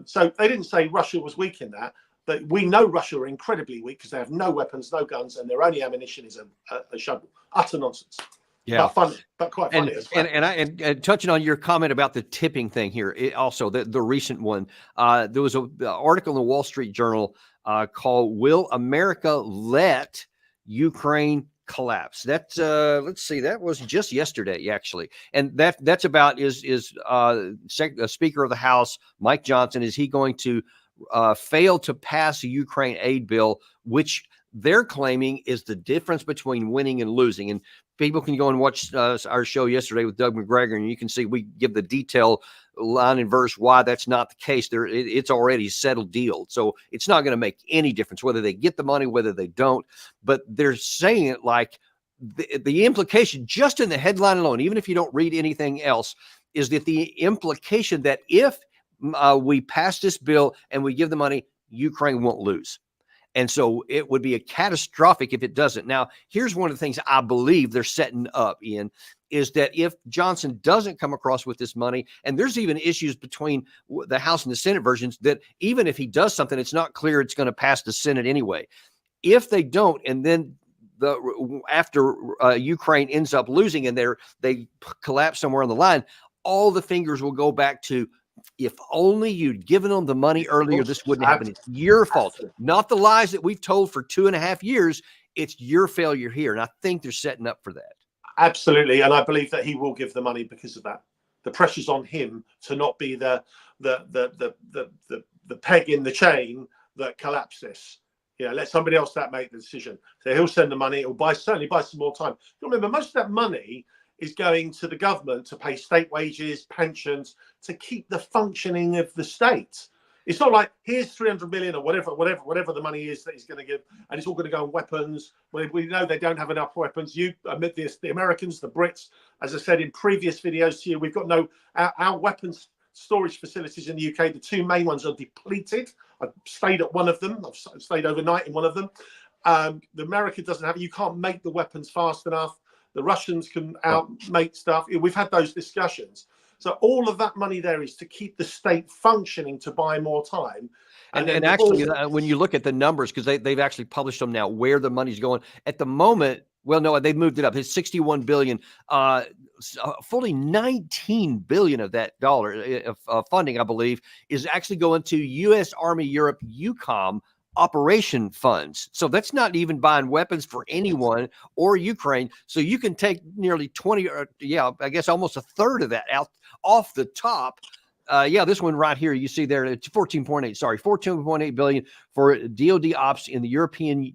So they didn't say Russia was weak in that. But we know Russia are incredibly weak because they have no weapons, no guns, and their only ammunition is a shovel. Utter nonsense. Yeah, but funny, but quite funny as well. And touching on your comment about the tipping thing here, also the recent one, there was an article in the Wall Street Journal called "Will America Let Ukraine Collapse?" That's let's see, that was just yesterday actually, and that's about is Speaker of the House Mike Johnson, is he going to fail to pass a Ukraine aid bill, which they're claiming is the difference between winning and losing. And people can go and watch our show yesterday with Doug McGregor, and you can see we give the detail line and verse why that's not the case. It's already settled deal. So it's not going to make any difference whether they get the money, whether they don't. But they're saying it like the implication just in the headline alone, even if you don't read anything else, is that the implication that if we pass this bill and we give the money, Ukraine won't lose. And so it would be a catastrophic if it doesn't. Now, here's one of the things I believe they're setting up, Ian, is that if Johnson doesn't come across with this money, and there's even issues between the House and the Senate versions, that even if he does something, it's not clear it's going to pass the Senate anyway. If they don't, and then after Ukraine ends up losing and they collapse somewhere on the line, all the fingers will go back to, if only you'd given them the money earlier, this wouldn't happen. It's your fault, not the lies that we've told for 2.5 years. It's your failure here. And I think they're setting up for that. Absolutely. And I believe that he will give the money because of that. The pressure's on him to not be the peg in the chain that collapses. Yeah, let somebody else that make the decision. So he'll send the money. It'll certainly buy some more time. Remember, most of that money is going to the government to pay state wages, pensions, to keep the functioning of the state. It's not like here's 300 million or whatever the money is that he's going to give, and it's all going to go on weapons. We know they don't have enough weapons. You admit this, the Americans, the Brits, as I said in previous videos to you, we've got our weapons storage facilities in the UK. The two main ones are depleted. I've stayed at one of them. I've stayed overnight in one of them. The America doesn't have. You can't make the weapons fast enough. The Russians can outmake stuff. We've had those discussions. So all of that money there is to keep the state functioning, to buy more time. And actually, when you look at the numbers, because they've actually published them now, where the money's going at the moment. Well, no, they've moved it up. It's $61 billion. Fully $19 billion of that dollar of funding, I believe, is actually going to U.S. Army Europe EUCOM operation funds. So that's not even buying weapons for anyone or Ukraine. So you can take nearly 20, I guess almost a third of that out off the top. This one right here, you see there, it's 14.8 billion for DoD ops in the European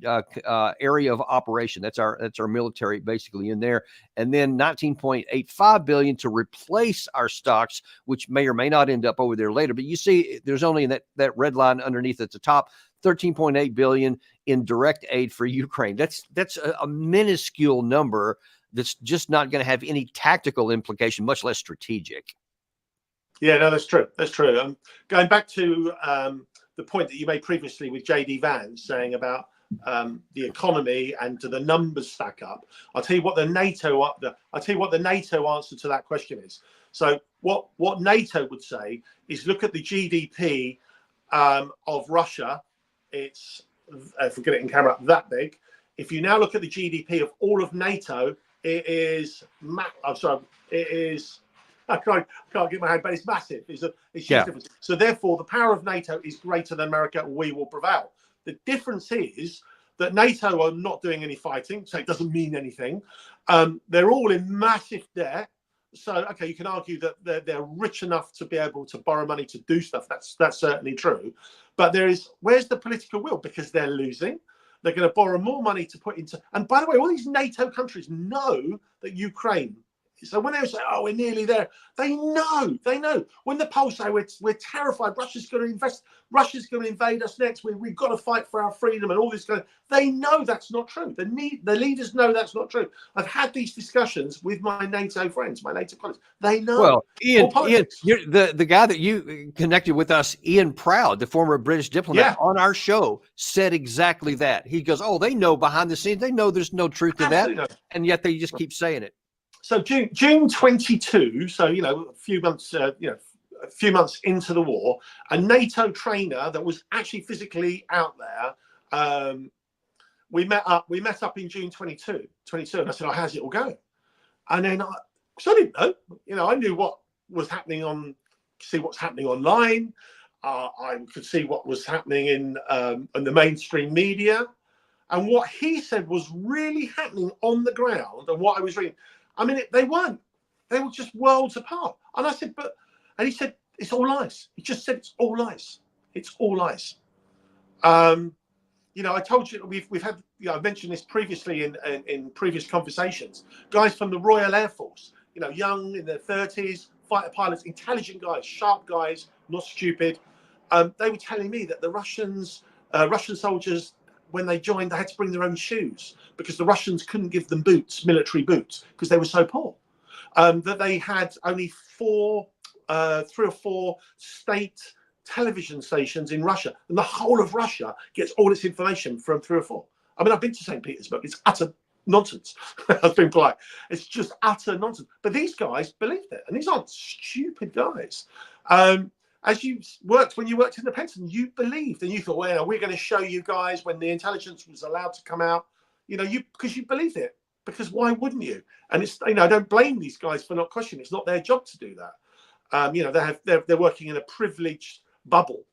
area of operation. That's our military basically in there. And then 19.85 billion to replace our stocks, which may or may not end up over there later. But you see, there's only in that red line underneath at the top, 13.8 billion in direct aid for Ukraine. That's a minuscule number that's just not going to have any tactical implication, much less strategic. Yeah, no, that's true. That's true. Going back to the point that you made previously with J.D. Vance saying about the economy and do the numbers stack up? I'll tell you what the NATO answer to that question is. So what NATO would say is look at the GDP of Russia. It's, if we get it in camera, that big. If you now look at the GDP of all of NATO, it is. I can't get my head, but it's massive. It's huge difference. So therefore, the power of NATO is greater than America. We will prevail. The difference is that NATO are not doing any fighting, so it doesn't mean anything. They're all in massive debt. So, okay, you can argue that they're rich enough to be able to borrow money to do stuff. That's certainly true. But where's the political will? Because they're losing. They're going to borrow more money to put into. And by the way, all these NATO countries know that Ukraine. So when they say, "Oh, we're nearly there," they know. They know. When the Poles say we're terrified, Russia's going to invest, Russia's going to invade us next. We've got to fight for our freedom and all this kind of. They know that's not true. The leaders know that's not true. I've had these discussions with my NATO friends, my NATO colleagues. They know. Well, Ian, you're the guy that you connected with us, Ian Proud, the former British diplomat, on our show, said exactly that. He goes, "Oh, they know behind the scenes. They know there's no truth to that, and yet they just keep saying it." So June 22, so a few months, a few months into the war, a NATO trainer that was actually physically out there. We met up in June 22, and I said, "Oh, how's it all going?" And then, because I didn't know, I knew what was happening see what's happening online. I could see what was happening in the mainstream media, and what he said was really happening on the ground, and what I was reading. I mean, they weren't. They were just worlds apart. And I said, and he said, "It's all lies." He just said, "It's all lies. It's all lies." I told you we've had. I mentioned this previously in previous conversations. Guys from the Royal Air Force, young in their 30s, fighter pilots, intelligent guys, sharp guys, not stupid. They were telling me that the Russian soldiers, when they joined, they had to bring their own shoes because the Russians couldn't give them military boots, because they were so poor. That they had only 3 or 4 state television stations in Russia, and the whole of Russia gets all its information from 3 or 4. I mean, I've been to St. Petersburg. It's utter nonsense. I've been polite. It's just utter nonsense. But these guys believed it, and these aren't stupid guys. When you worked in the Pentagon, you believed, and you thought, well, we're going to show you guys when the intelligence was allowed to come out, because you believed it. Because why wouldn't you? And it's, I don't blame these guys for not questioning. It's not their job to do that. They're working in a privileged bubble,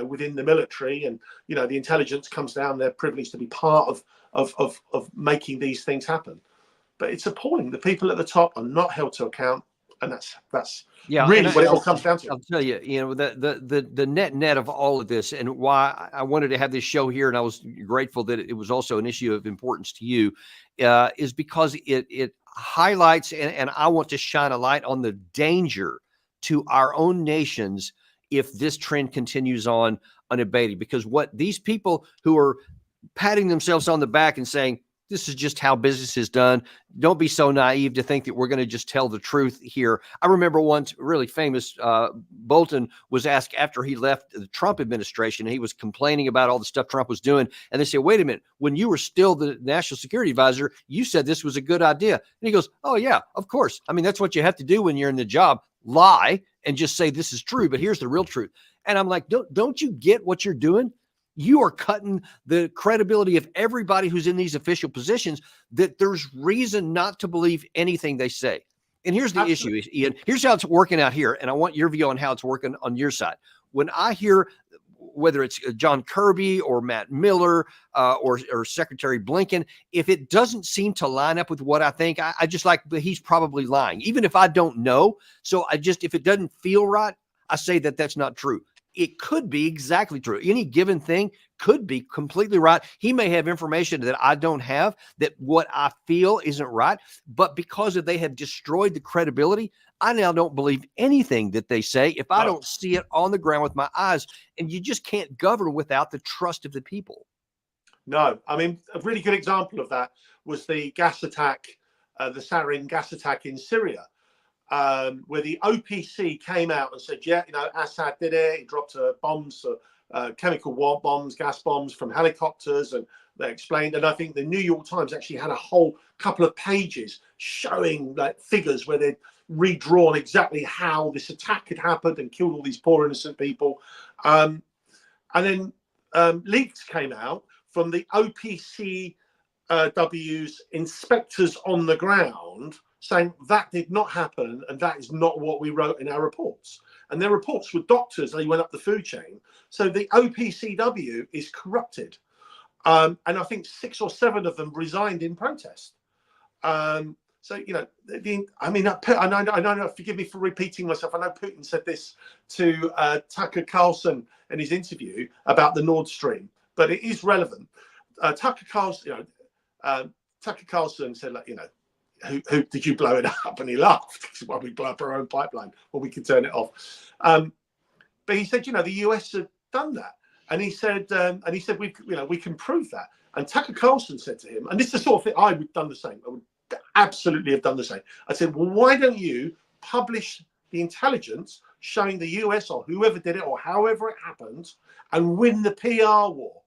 within the military, and the intelligence comes down. They're privileged to be part of making these things happen. But it's appalling. The people at the top are not held to account. And that's really what it all comes down to. I'll tell you, the net of all of this, and why I wanted to have this show here, and I was grateful that it was also an issue of importance to you, is because it highlights, and I want to shine a light on the danger to our own nations if this trend continues on unabated. Because what these people who are patting themselves on the back and saying, "This is just how business is done. Don't be so naive to think that we're going to just tell the truth here." I remember once, really famous, Bolton was asked after he left the Trump administration, and he was complaining about all the stuff Trump was doing. And they said, "Wait a minute, when you were still the national security advisor, you said this was a good idea." And he goes, "Oh yeah, of course. I mean, that's what you have to do when you're in the job. Lie and just say this is true, but here's the real truth." And I'm like, don't you get what you're doing? You are cutting the credibility of everybody who's in these official positions, that there's reason not to believe anything they say. And here's the issue, Ian. Here's how it's working out here. And I want your view on how it's working on your side. When I hear, whether it's John Kirby or Matt Miller or Secretary Blinken, if it doesn't seem to line up with what I think, I just like, he's probably lying, even if I don't know. So if it doesn't feel right, I say that that's not true. It could be exactly true. Any given thing could be completely right. He may have information that I don't have, that what I feel isn't right. But because they have destroyed the credibility, I now don't believe anything that they say if I don't see it on the ground with my eyes. And you just can't govern without the trust of the people. No, I mean, a really good example of that was the gas attack, the sarin gas attack in Syria. Where the OPC came out and said, yeah, Assad did it. He dropped bombs, chemical bombs, gas bombs from helicopters, and they explained. And I think the New York Times actually had a whole couple of pages showing figures where they'd redrawn exactly how this attack had happened and killed all these poor innocent people. And then leaks came out from the OPCW's inspectors on the ground, saying that did not happen, and that is not what we wrote in our reports. And their reports were doctors, they went up the food chain. So the OPCW is corrupted. And I think 6 or 7 of them resigned in protest. I know, forgive me for repeating myself. I know Putin said this to Tucker Carlson in his interview about the Nord Stream, but it is relevant. Tucker Carlson, Tucker Carlson said, like, who did you blow it up? And he laughed. He said, well, we blow up our own pipeline, or we can turn it off. But he said, the US had done that, and he said, we can prove that. And Tucker Carlson said to him, and this is the sort of thing I would have done the same. I would absolutely have done the same. I said, well, why don't you publish the intelligence showing the US or whoever did it or however it happened and win the PR war?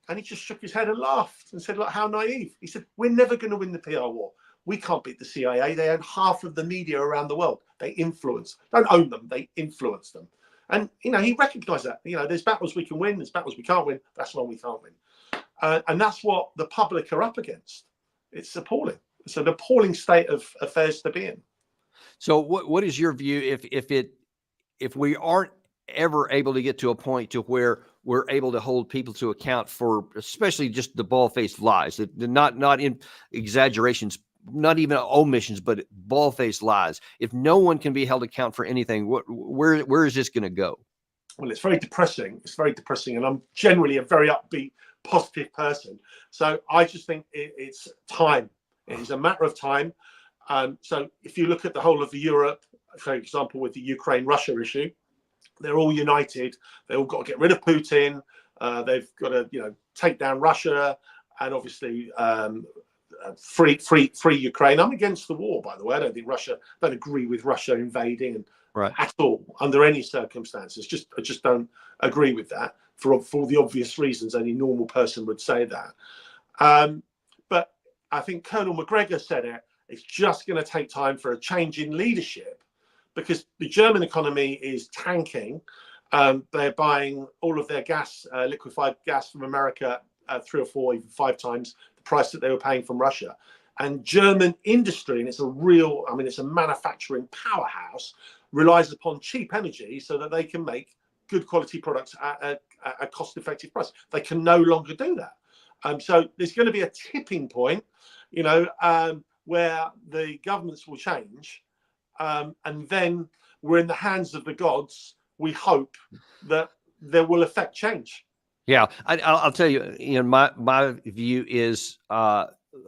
And he just shook his head and laughed and said, look, how naive. He said, we're never going to win the PR war. We can't beat the CIA. They own half of the media around the world. They influence, don't own them, they influence them. And, he recognized that. There's battles we can win, there's battles we can't win. That's one we can't win. And that's what the public are up against. It's appalling. It's an appalling state of affairs to be in. So what is your view if we aren't ever able to get to a point to where we're able to hold people to account for, especially just the bald-faced lies, not in exaggerations, not even omissions, but bald-faced lies. If no one can be held account for anything, where is this going to go? Well, it's very depressing. It's very depressing, and I'm generally a very upbeat, positive person. So I just think it's time. It is a matter of time. So if you look at the whole of Europe, for example, with the Ukraine-Russia issue, they're all united. They all got to get rid of Putin. They've got to, take down Russia, and obviously free Ukraine. I'm against the war, by the way. I don't agree with Russia invading at all under any circumstances. I just don't agree with that for the obvious reasons any normal person would say that. But I think Colonel McGregor said it. It's just going to take time for a change in leadership, because the German economy is tanking. They're buying all of their gas, liquefied gas from America, 3 or 4, even 5 times the price that they were paying from Russia. And German industry, and it's a manufacturing powerhouse, relies upon cheap energy so that they can make good quality products at a cost-effective price. They can no longer do that. So there's going to be a tipping point, where the governments will change. And then we're in the hands of the gods. We hope that there will affect change. Yeah, I'll tell you, my view is,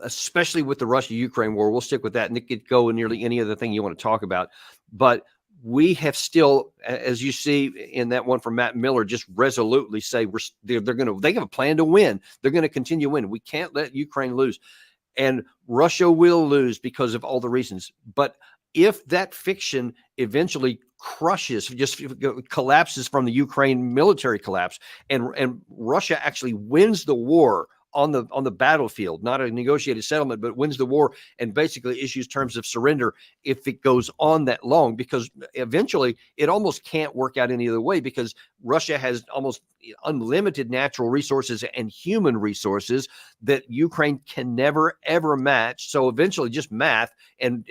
especially with the Russia-Ukraine war, we'll stick with that, and it could go in nearly any other thing you want to talk about. But we have still, as you see in that one from Matt Miller, just resolutely say they have a plan to win. They're going to continue winning. We can't let Ukraine lose, and Russia will lose because of all the reasons. But if that fiction eventually just collapses from the Ukraine military collapse, and Russia actually wins the war on the battlefield, not a negotiated settlement, but wins the war and basically issues terms of surrender, if it goes on that long, because eventually it almost can't work out any other way, because Russia has almost unlimited natural resources and human resources that Ukraine can never, ever match. So eventually just math and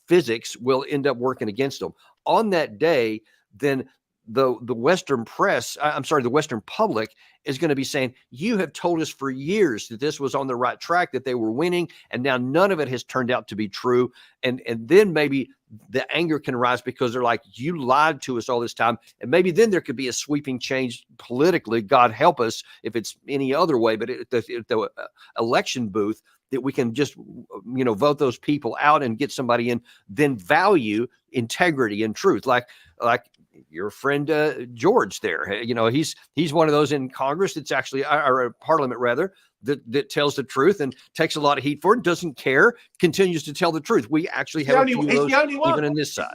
physics will end up working against them. On that day, then the Western press, the Western public is going to be saying, you have told us for years that this was on the right track, that they were winning, and now none of it has turned out to be true. And then maybe the anger can rise, because they're like, you lied to us all this time. And maybe then there could be a sweeping change politically. God help us if it's any other way, but at the election booth, that we can just, vote those people out and get somebody in, then value integrity and truth. Like your friend George there, he's one of those in Congress that's actually, or Parliament rather, that tells the truth and takes a lot of heat for it, doesn't care, continues to tell the truth. We actually have a few of those even on this side.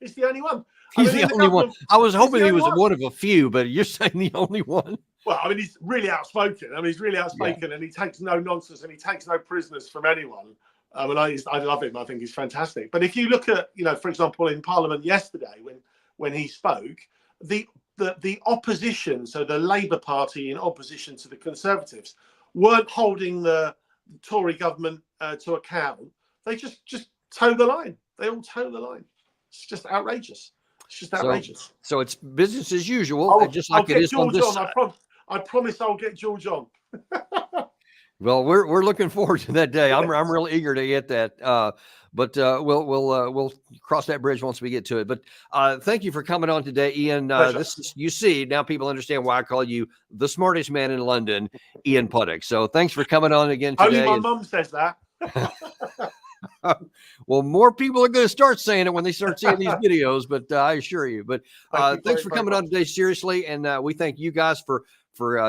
It's the only one. He's the only one. I was hoping he was one of a few, but you're saying the only one. Well, he's really outspoken. He's really outspoken, and he takes no nonsense, and he takes no prisoners from anyone. I love him. I think he's fantastic. But if you look at, for example, in Parliament yesterday, when he spoke, the opposition, so the Labour Party in opposition to the Conservatives, weren't holding the Tory government to account. They just toe the line. They all toe the line. It's just outrageous. It's just outrageous. So it's business as usual, just like it is on this side. I promise I'll get George on. Well, we're looking forward to that day. I'm real eager to get that. But we'll cross that bridge once we get to it. But thank you for coming on today, Ian. You see, now people understand why I call you the smartest man in London, Ian Puddick. So thanks for coming on again today. Only my mum says that. Well, more people are going to start saying it when they start seeing these videos, but I assure you. But thanks for coming on today, seriously. And we thank you guys for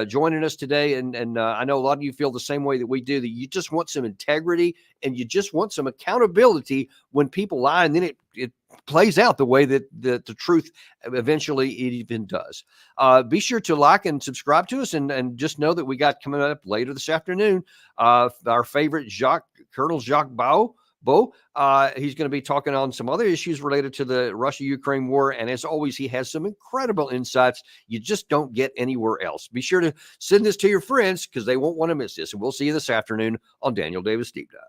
joining us today. And I know a lot of you feel the same way that we do, that you just want some integrity and you just want some accountability when people lie, and then it plays out the way that the truth eventually it even does. Be sure to like and subscribe to us, and just know that we got coming up later this afternoon our favorite Colonel Jacques Beau. He's going to be talking on some other issues related to the Russia-Ukraine war. And as always, he has some incredible insights you just don't get anywhere else. Be sure to send this to your friends because they won't want to miss this. And we'll see you this afternoon on Daniel Davis Deep Dive.